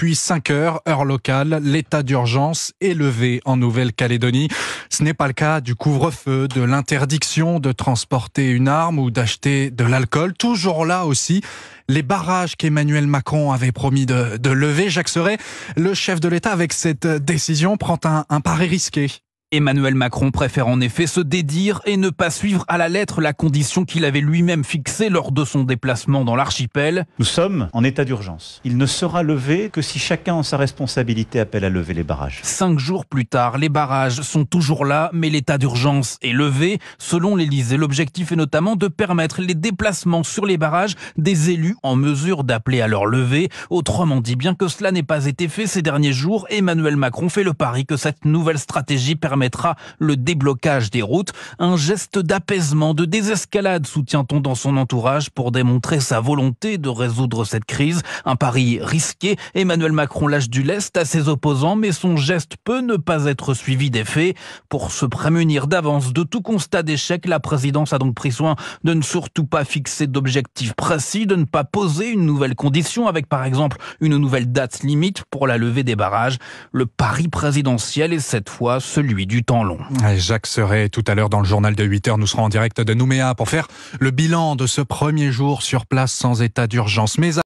Depuis 5 heures, heure locale, l'état d'urgence est levé en Nouvelle-Calédonie. Ce n'est pas le cas du couvre-feu, de l'interdiction de transporter une arme ou d'acheter de l'alcool. Toujours là aussi, les barrages qu'Emmanuel Macron avait promis de lever. Jacques Serret, le chef de l'État, avec cette décision, prend un pari risqué. Emmanuel Macron préfère en effet se dédire et ne pas suivre à la lettre la condition qu'il avait lui-même fixée lors de son déplacement dans l'archipel. Nous sommes en état d'urgence. Il ne sera levé que si chacun en sa responsabilité appelle à lever les barrages. 5 jours plus tard, les barrages sont toujours là, mais l'état d'urgence est levé. Selon l'Élysée, l'objectif est notamment de permettre les déplacements sur les barrages des élus en mesure d'appeler à leur levée. Autrement dit, bien que cela n'ait pas été fait ces derniers jours, Emmanuel Macron fait le pari que cette nouvelle stratégie permettra le déblocage des routes. Un geste d'apaisement, de désescalade, soutient-on dans son entourage pour démontrer sa volonté de résoudre cette crise. Un pari risqué. Emmanuel Macron lâche du lest à ses opposants, mais son geste peut ne pas être suivi d'effet. Pour se prémunir d'avance de tout constat d'échec, la présidence a donc pris soin de ne surtout pas fixer d'objectifs précis, de ne pas poser une nouvelle condition avec par exemple une nouvelle date limite pour la levée des barrages. Le pari présidentiel est cette fois celui du temps long. Jacques Serret, tout à l'heure dans le journal de 8h, nous serons en direct de Nouméa pour faire le bilan de ce premier jour sur place sans état d'urgence. Mais